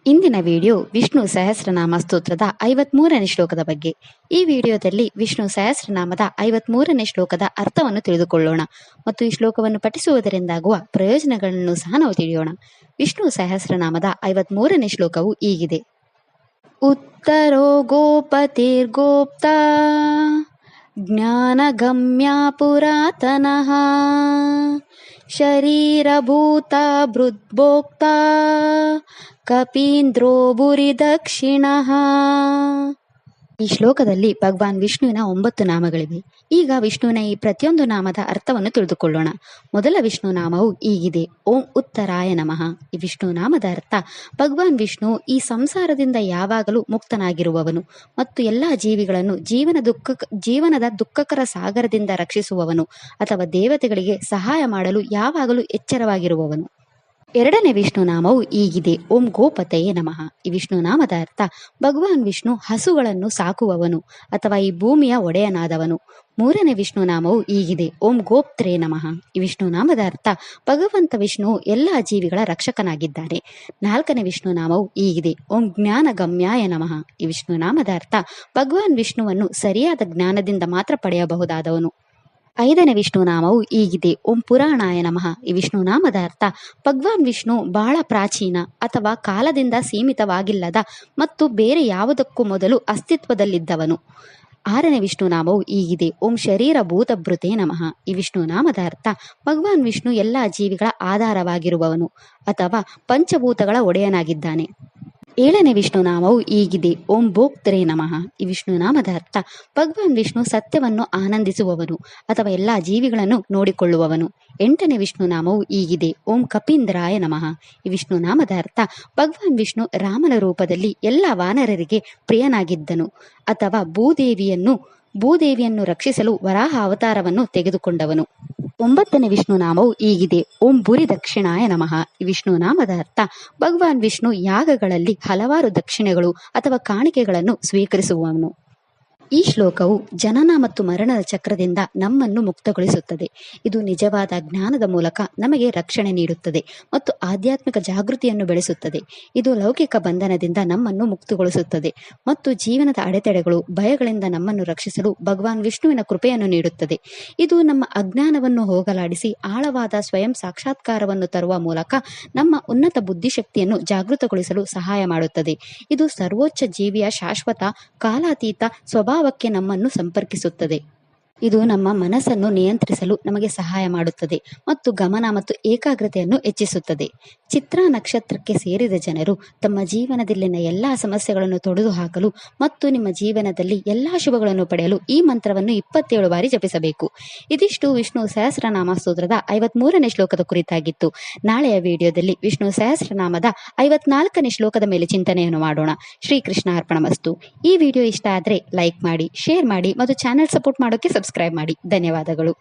ಇಂದಿನ ವಿಡಿಯೋ ವಿಷ್ಣು ಸಹಸ್ರನಾಮ ಸ್ತೋತ್ರದ 53ನೇ ಶ್ಲೋಕದ ಬಗ್ಗೆ. ಈ ವಿಡಿಯೋದಲ್ಲಿ ವಿಷ್ಣು ಸಹಸ್ರನಾಮದ 53ನೇ ಶ್ಲೋಕದ ಅರ್ಥವನ್ನು ತಿಳಿದುಕೊಳ್ಳೋಣ ಮತ್ತು ಈ ಶ್ಲೋಕವನ್ನು ಪಠಿಸುವುದರಿಂದಾಗುವ ಪ್ರಯೋಜನಗಳನ್ನು ಸಹ ನಾವು ತಿಳಿಯೋಣ. ವಿಷ್ಣು ಸಹಸ್ರನಾಮದ 53ನೇ ಶ್ಲೋಕವು ಹೀಗಿದೆ. ಉತ್ತರೋ ಗೋಪತಿರ್ಗೋಪ್ತ ಜ್ಞಾನಗಮ್ಯ ಪುರಾತನಃ ಶರೀರಭೂತ ಭೃದ್ಭೋಕ್ತ ಕಪೀಂದ್ರೋ ಭುರಿ ದಕ್ಷಿಣಃ. ಈ ಶ್ಲೋಕದಲ್ಲಿ ಭಗವಾನ್ ವಿಷ್ಣುವಿನ 9 ನಾಮಗಳಿವೆ. ಈಗ ವಿಷ್ಣುವಿನ ಈ ಪ್ರತಿಯೊಂದು ನಾಮದ ಅರ್ಥವನ್ನು ತಿಳಿದುಕೊಳ್ಳೋಣ. ಮೊದಲ ವಿಷ್ಣು ನಾಮವು ಹೀಗಿದೆ. ಓಂ ಉತ್ತರಾಯ ನಮಃ. ಈ ವಿಷ್ಣು ನಾಮದ ಅರ್ಥ, ಭಗವಾನ್ ವಿಷ್ಣು ಈ ಸಂಸಾರದಿಂದ ಯಾವಾಗಲೂ ಮುಕ್ತನಾಗಿರುವವನು ಮತ್ತು ಎಲ್ಲಾ ಜೀವಿಗಳನ್ನು ಜೀವನದ ದುಃಖಕರ ಸಾಗರದಿಂದ ರಕ್ಷಿಸುವವನು ಅಥವಾ ದೇವತೆಗಳಿಗೆ ಸಹಾಯ ಮಾಡಲು ಯಾವಾಗಲೂ ಎಚ್ಚರವಾಗಿರುವವನು. ಎರಡನೇ ವಿಷ್ಣು ನಾಮವು ಹೀಗಿದೆ. ಓಂ ಗೋಪತಯೇ ನಮಃ. ಈ ವಿಷ್ಣು ನಾಮದ ಅರ್ಥ, ಭಗವಾನ್ ವಿಷ್ಣು ಹಸುಗಳನ್ನು ಸಾಕುವವನು ಅಥವಾ ಈ ಭೂಮಿಯ ಒಡೆಯನಾದವನು. ಮೂರನೇ ವಿಷ್ಣು ನಾಮವು ಹೀಗಿದೆ. ಓಂ ಗೋಪ್ತ್ರೇ ನಮಃ. ಈ ವಿಷ್ಣು ನಾಮದ ಅರ್ಥ, ಭಗವಂತ ವಿಷ್ಣು ಎಲ್ಲಾ ಜೀವಿಗಳ ರಕ್ಷಕನಾಗಿದ್ದಾನೆ. ನಾಲ್ಕನೇ ವಿಷ್ಣು ನಾಮವು ಹೀಗಿದೆ. ಓಂ ಜ್ಞಾನ ಗಮ್ಯಾಯ ನಮಃ. ಈ ವಿಷ್ಣು ನಾಮದ ಅರ್ಥ, ಭಗವಾನ್ ವಿಷ್ಣುವನ್ನು ಸರಿಯಾದ ಜ್ಞಾನದಿಂದ ಮಾತ್ರ ಪಡೆಯಬಹುದಾದವನು. ಐದನೇ ವಿಷ್ಣು ನಾಮವು ಹೀಗಿದೆ. ಓಂ ಪುರಾಣಾಯ ನಮಃ. ಈ ವಿಷ್ಣು ನಾಮದ ಅರ್ಥ, ಭಗವಾನ್ ವಿಷ್ಣು ಬಹಳ ಪ್ರಾಚೀನ ಅಥವಾ ಕಾಲದಿಂದ ಸೀಮಿತವಾಗಿಲ್ಲದ ಮತ್ತು ಬೇರೆ ಯಾವುದಕ್ಕೂ ಮೊದಲು ಅಸ್ತಿತ್ವದಲ್ಲಿದ್ದವನು. ಆರನೇ ವಿಷ್ಣು ನಾಮವು ಹೀಗಿದೆ. ಓಂ ಶರೀರ ಭೂತಭೃತೇ ನಮಃ. ಈ ವಿಷ್ಣು ನಾಮದ ಅರ್ಥ, ಭಗವಾನ್ ವಿಷ್ಣು ಎಲ್ಲಾ ಜೀವಿಗಳ ಆಧಾರವಾಗಿರುವವನು ಅಥವಾ ಪಂಚಭೂತಗಳ ಒಡೆಯನಾಗಿದ್ದಾನೆ. ಏಳನೇ ವಿಷ್ಣು ನಾಮವು ಹೀಗಿದೆ. ಓಂ ಭೋಕ್ತರೇ ನಮಃ. ಈ ವಿಷ್ಣು ನಾಮದ ಅರ್ಥ, ಭಗವಾನ್ ವಿಷ್ಣು ಸತ್ಯವನ್ನು ಆನಂದಿಸುವವನು ಅಥವಾ ಎಲ್ಲಾ ಜೀವಿಗಳನ್ನು ನೋಡಿಕೊಳ್ಳುವವನು. ಎಂಟನೇ ವಿಷ್ಣು ನಾಮವು ಹೀಗಿದೆ. ಓಂ ಕಪೀಂದ್ರಾಯ ನಮಃ. ಈ ವಿಷ್ಣು ನಾಮದ ಅರ್ಥ, ಭಗವಾನ್ ವಿಷ್ಣು ರಾಮನ ರೂಪದಲ್ಲಿ ಎಲ್ಲ ವಾನರರಿಗೆ ಪ್ರಿಯನಾಗಿದ್ದನು ಅಥವಾ ಭೂದೇವಿಯನ್ನು ರಕ್ಷಿಸಲು ವರಾಹ ಅವತಾರವನ್ನು ತೆಗೆದುಕೊಂಡವನು. ಒಂಬತ್ತನೇ ವಿಷ್ಣು ನಾಮವು ಹೀಗಿದೆ. ಓಂ ಭುರಿ ದಕ್ಷಿಣಾಯ ನಮಃ. ಈ ವಿಷ್ಣು ನಾಮದ ಅರ್ಥ, ಭಗವಾನ್ ವಿಷ್ಣು ಯಾಗಗಳಲ್ಲಿ ಹಲವಾರು ದಕ್ಷಿಣೆಗಳು ಅಥವಾ ಕಾಣಿಕೆಗಳನ್ನು ಸ್ವೀಕರಿಸುವವನು. ಈ ಶ್ಲೋಕವು ಜನನ ಮತ್ತು ಮರಣದ ಚಕ್ರದಿಂದ ನಮ್ಮನ್ನು ಮುಕ್ತಗೊಳಿಸುತ್ತದೆ. ಇದು ನಿಜವಾದ ಜ್ಞಾನದ ಮೂಲಕ ನಮಗೆ ರಕ್ಷಣೆ ನೀಡುತ್ತದೆ ಮತ್ತು ಆಧ್ಯಾತ್ಮಿಕ ಜಾಗೃತಿಯನ್ನು ಬೆಳೆಸುತ್ತದೆ. ಇದು ಲೌಕಿಕ ಬಂಧನದಿಂದ ನಮ್ಮನ್ನು ಮುಕ್ತಗೊಳಿಸುತ್ತದೆ ಮತ್ತು ಜೀವನದ ಅಡೆತಡೆಗಳು, ಭಯಗಳಿಂದ ನಮ್ಮನ್ನು ರಕ್ಷಿಸಲು ಭಗವಾನ್ ವಿಷ್ಣುವಿನ ಕೃಪೆಯನ್ನು ನೀಡುತ್ತದೆ. ಇದು ನಮ್ಮ ಅಜ್ಞಾನವನ್ನು ಹೋಗಲಾಡಿಸಿ ಆಳವಾದ ಸ್ವಯಂ ಸಾಕ್ಷಾತ್ಕಾರವನ್ನು ತರುವ ಮೂಲಕ ನಮ್ಮ ಉನ್ನತ ಬುದ್ಧಿಶಕ್ತಿಯನ್ನು ಜಾಗೃತಗೊಳಿಸಲು ಸಹಾಯ ಮಾಡುತ್ತದೆ. ಇದು ಸರ್ವೋಚ್ಚ ಜೀವಿಯ ಶಾಶ್ವತ ಕಾಲಾತೀತ ಸ್ವಭಾವಕ್ಕೆ ನಮ್ಮನ್ನು ಸಂಪರ್ಕಿಸುತ್ತದೆ. ಇದು ನಮ್ಮ ಮನಸ್ಸನ್ನು ನಿಯಂತ್ರಿಸಲು ನಮಗೆ ಸಹಾಯ ಮಾಡುತ್ತದೆ ಮತ್ತು ಗಮನ ಮತ್ತು ಏಕಾಗ್ರತೆಯನ್ನು ಹೆಚ್ಚಿಸುತ್ತದೆ. ಚಿತ್ರಾ ನಕ್ಷತ್ರಕ್ಕೆ ಸೇರಿದ ಜನರು ತಮ್ಮ ಜೀವನದಲ್ಲಿನ ಎಲ್ಲಾ ಸಮಸ್ಯೆಗಳನ್ನು ತೊಡೆದುಹಾಕಲು ಮತ್ತು ನಿಮ್ಮ ಜೀವನದಲ್ಲಿ ಎಲ್ಲಾ ಶುಭಗಳನ್ನು ಪಡೆಯಲು ಈ ಮಂತ್ರವನ್ನು 27 ಬಾರಿ ಜಪಿಸಬೇಕು. ಇದಿಷ್ಟು ವಿಷ್ಣು ಸಹಸ್ರನಾಮ ಸ್ತೋತ್ರದ 53ನೇ ಶ್ಲೋಕದ ಕುರಿತಾಗಿತ್ತು. ನಾಳೆಯ ವಿಡಿಯೋದಲ್ಲಿ ವಿಷ್ಣು ಸಹಸ್ರನಾಮದ 54ನೇ ಶ್ಲೋಕದ ಮೇಲೆ ಚಿಂತನೆಯನ್ನು ಮಾಡೋಣ. ಶ್ರೀಕೃಷ್ಣ ಅರ್ಪಣಮಸ್ತು. ಈ ವಿಡಿಯೋ ಇಷ್ಟ ಆದರೆ ಲೈಕ್ ಮಾಡಿ, ಶೇರ್ ಮಾಡಿ ಮತ್ತು ಚಾನೆಲ್ ಸಪೋರ್ಟ್ ಮಾಡೋಕೆ ಸಬ್ಸ್ಕ್ರೈಬ್ ಮಾಡಿ. ಧನ್ಯವಾದಗಳು.